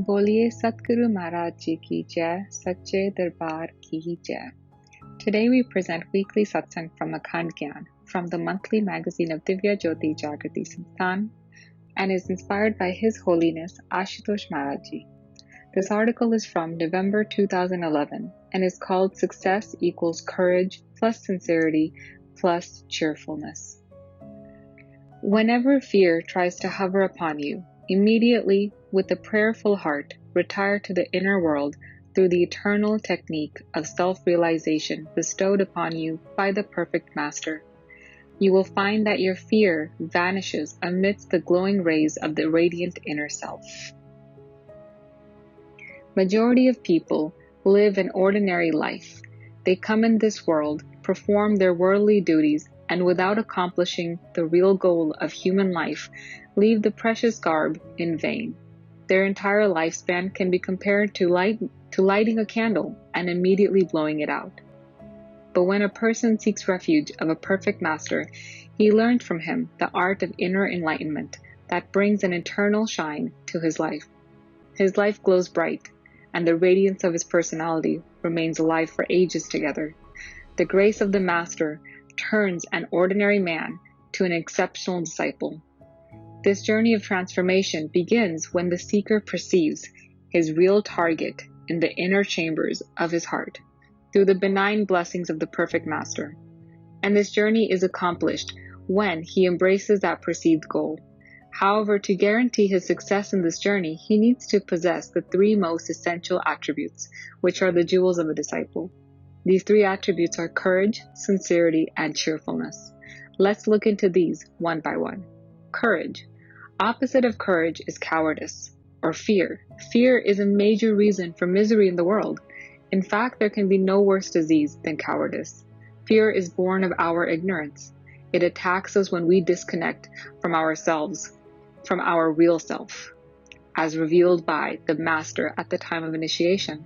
बोलिए सतगुरु Maharaj Ji ki jai, Sache Darbar ki jai. Today we present weekly Satsang from Akhand Gyan from the monthly magazine of Divya Jyoti Jagrati Sansthan and is inspired by His Holiness Ashutosh Maharaj Ji. This article is from November 2011 and is called Success equals Courage plus Sincerity plus Cheerfulness. Whenever fear tries to hover upon you, immediately, with a prayerful heart, retire to the inner world through the eternal technique of self-realization bestowed upon you by the perfect Master. You will find that your fear vanishes amidst the glowing rays of the radiant inner self. Majority of people live an ordinary life. They come in this world, perform their worldly duties, and without accomplishing the real goal of human life, leave the precious garb in vain. Their entire lifespan can be compared to lighting a candle and immediately blowing it out. But when a person seeks refuge of a perfect master, he learns from him the art of inner enlightenment that brings an eternal shine to his life. His life glows bright, and the radiance of his personality remains alive for ages together. The grace of the master turns an ordinary man to an exceptional disciple. This journey of transformation begins when the seeker perceives his real target in the inner chambers of his heart through the benign blessings of the perfect master. And this journey is accomplished when he embraces that perceived goal. However, to guarantee his success in this journey, he needs to possess the three most essential attributes, which are the jewels of a disciple. These three attributes are courage, sincerity, and cheerfulness. Let's look into these one by one. Courage. Opposite of courage is cowardice, or fear. Fear is a major reason for misery in the world. In fact, there can be no worse disease than cowardice. Fear is born of our ignorance. It attacks us when we disconnect from ourselves, from our real self, as revealed by the Master at the time of initiation.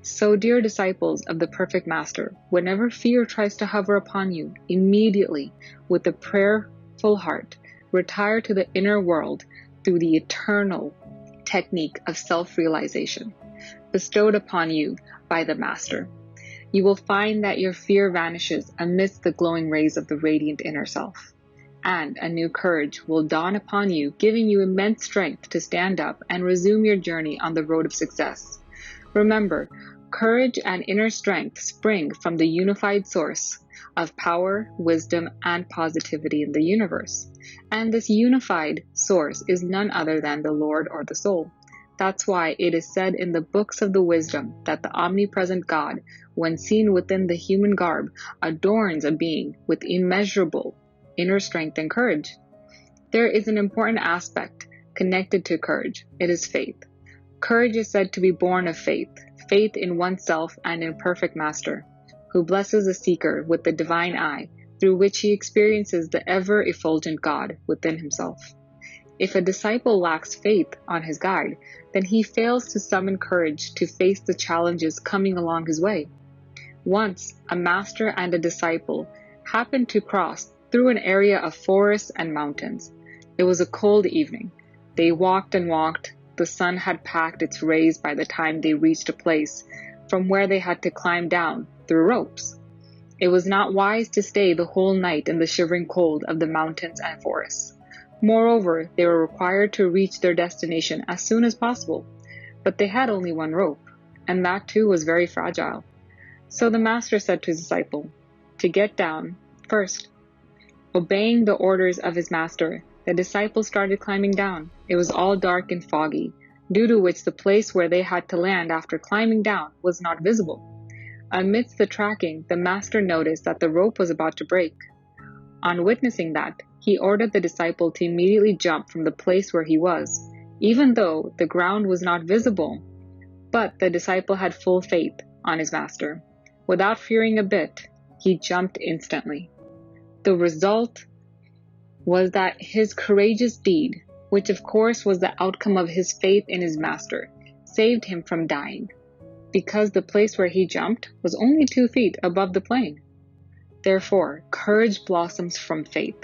So, dear disciples of the perfect Master, whenever fear tries to hover upon you, immediately, with a prayerful heart, retire to the inner world through the eternal technique of self-realization bestowed upon you by the Master. You will find that your fear vanishes amidst the glowing rays of the radiant inner self, and a new courage will dawn upon you, giving you immense strength to stand up and resume your journey on the road of success. Remember, courage and inner strength spring from the unified source of power, wisdom, and positivity in the universe. And this unified source is none other than the Lord or the soul. That's why it is said in the books of the wisdom that the omnipresent God, when seen within the human garb, adorns a being with immeasurable inner strength and courage. There is an important aspect connected to courage. It is faith. Courage is said to be born of faith, faith in oneself and in perfect Master, who blesses the seeker with the divine eye, through which he experiences the ever-effulgent God within himself. If a disciple lacks faith on his guide, then he fails to summon courage to face the challenges coming along his way. Once, a master and a disciple happened to cross through an area of forests and mountains. It was a cold evening. They walked and walked. The sun had packed its rays by the time they reached a place from where they had to climb down through ropes. It was not wise to stay the whole night in the shivering cold of the mountains and forests. Moreover, they were required to reach their destination as soon as possible, but they had only one rope, and that too was very fragile. So the Master said to his disciple to get down first. Obeying the orders of his Master, the disciple started climbing down. It was all dark and foggy, due to which the place where they had to land after climbing down was not visible. Amidst the tracking, the Master noticed that the rope was about to break. On witnessing that, he ordered the disciple to immediately jump from the place where he was, even though the ground was not visible. But the disciple had full faith on his Master. Without fearing a bit, he jumped instantly. The result was that his courageous deed, which of course was the outcome of his faith in his Master, saved him from dying, because the place where he jumped was only 2 feet above the plain. Therefore, courage blossoms from faith.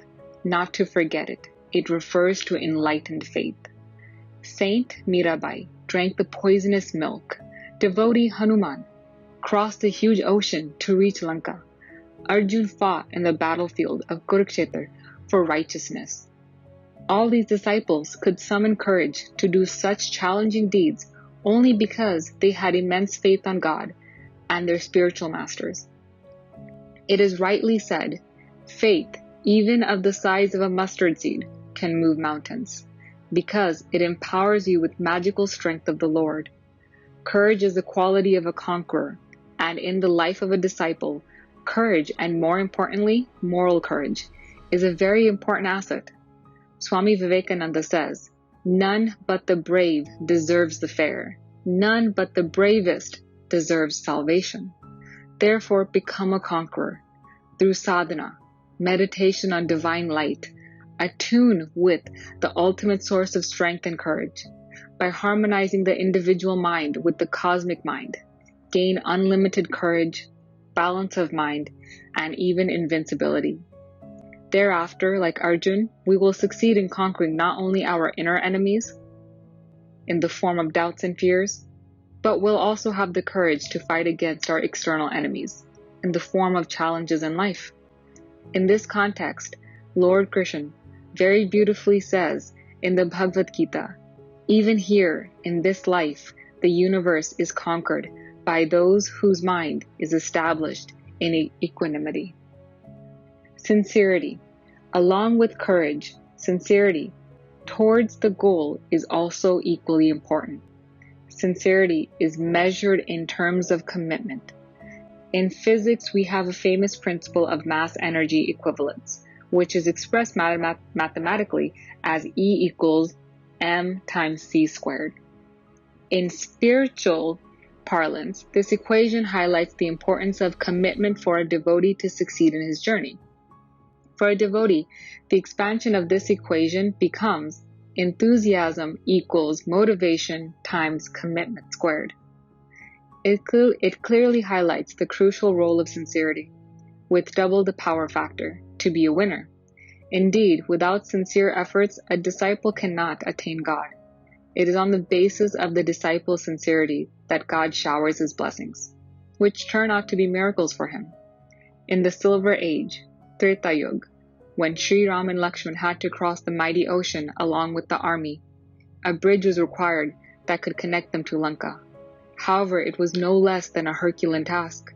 Not to forget it. It refers to enlightened faith. Saint Mirabai, drank the poisonous milk. Devotee Hanuman crossed the huge ocean to reach Lanka. Arjun fought in the battlefield of Kurukshetra for righteousness. All these disciples could summon courage to do such challenging deeds only because they had immense faith on God and their spiritual masters. It is rightly said, faith, even of the size of a mustard seed, can move mountains, because it empowers you with magical strength of the Lord. Courage is the quality of a conqueror, and in the life of a disciple, courage, and more importantly, moral courage, is a very important asset. Swami Vivekananda says, "None but the brave deserves the fair. None but the bravest deserves salvation." Therefore, become a conqueror through sadhana, meditation on divine light, attune with the ultimate source of strength and courage. By harmonizing the individual mind with the cosmic mind, gain unlimited courage, balance of mind, and even invincibility. Thereafter, like Arjun, we will succeed in conquering not only our inner enemies in the form of doubts and fears, but we'll also have the courage to fight against our external enemies in the form of challenges in life. In this context, Lord Krishna very beautifully says in the Bhagavad Gita, even here in this life, the universe is conquered by those whose mind is established in equanimity. Sincerity. Along with courage, sincerity towards the goal is also equally important. Sincerity is measured in terms of commitment. In physics, we have a famous principle of mass energy equivalence, which is expressed mathematically as E equals m times c squared. In spiritual parlance, this equation highlights the importance of commitment for a devotee to succeed in his journey. For a devotee, the expansion of this equation becomes enthusiasm equals motivation times commitment squared. It clearly highlights the crucial role of sincerity, with double the power factor, to be a winner. Indeed, without sincere efforts, a disciple cannot attain God. It is on the basis of the disciple's sincerity that God showers his blessings, which turn out to be miracles for him. In the Silver Age, Treta Yuga, when Sri Ram and Lakshman had to cross the mighty ocean along with the army, a bridge was required that could connect them to Lanka. However, it was no less than a Herculean task.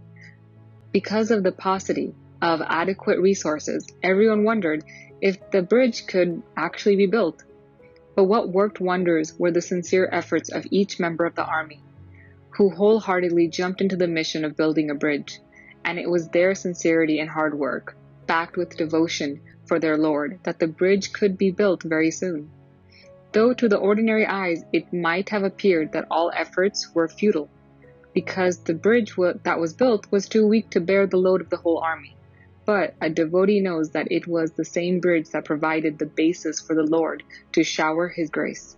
Because of the paucity of adequate resources, everyone wondered if the bridge could actually be built. But what worked wonders were the sincere efforts of each member of the army, who wholeheartedly jumped into the mission of building a bridge, and it was their sincerity and hard work, backed with devotion for their Lord, that the bridge could be built very soon. Though to the ordinary eyes it might have appeared that all efforts were futile, because the bridge that was built was too weak to bear the load of the whole army. But a devotee knows that it was the same bridge that provided the basis for the Lord to shower his grace.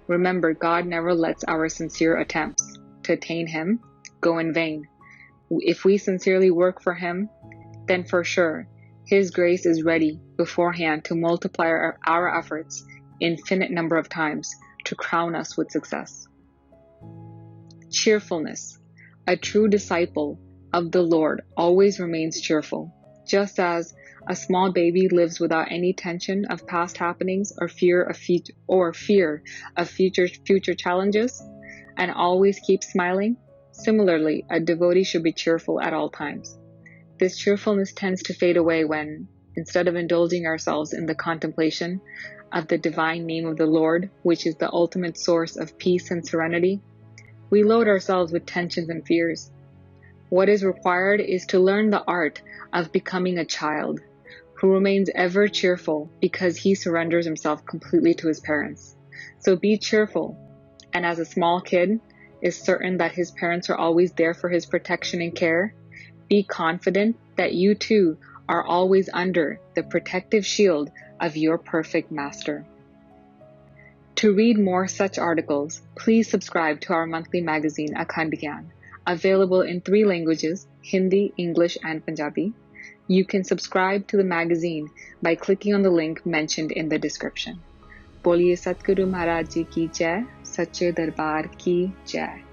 Remember, God never lets our sincere attempts to attain him go in vain. If we sincerely work for him, then for sure, his grace is ready beforehand to multiply our efforts infinite number of times to crown us with success. Cheerfulness. A true disciple of the Lord always remains cheerful, just as a small baby lives without any tension of past happenings or fear of future challenges, and always keeps smiling. Similarly, a devotee should be cheerful at all times. This cheerfulness tends to fade away when, instead of indulging ourselves in the contemplation of the divine name of the Lord, which is the ultimate source of peace and serenity, we load ourselves with tensions and fears. What is required is to learn the art of becoming a child who remains ever cheerful because he surrenders himself completely to his parents. So be cheerful, and as a small kid is certain that his parents are always there for his protection and care, be confident that you too are always under the protective shield of your perfect master. To read more such articles, please subscribe to our monthly magazine, Akhand Gyan, available in 3 languages, Hindi, English, and Punjabi. You can subscribe to the magazine by clicking on the link mentioned in the description. बोलिए सतगुरु महाराज जी की जय, सच्चे दरबार की जय।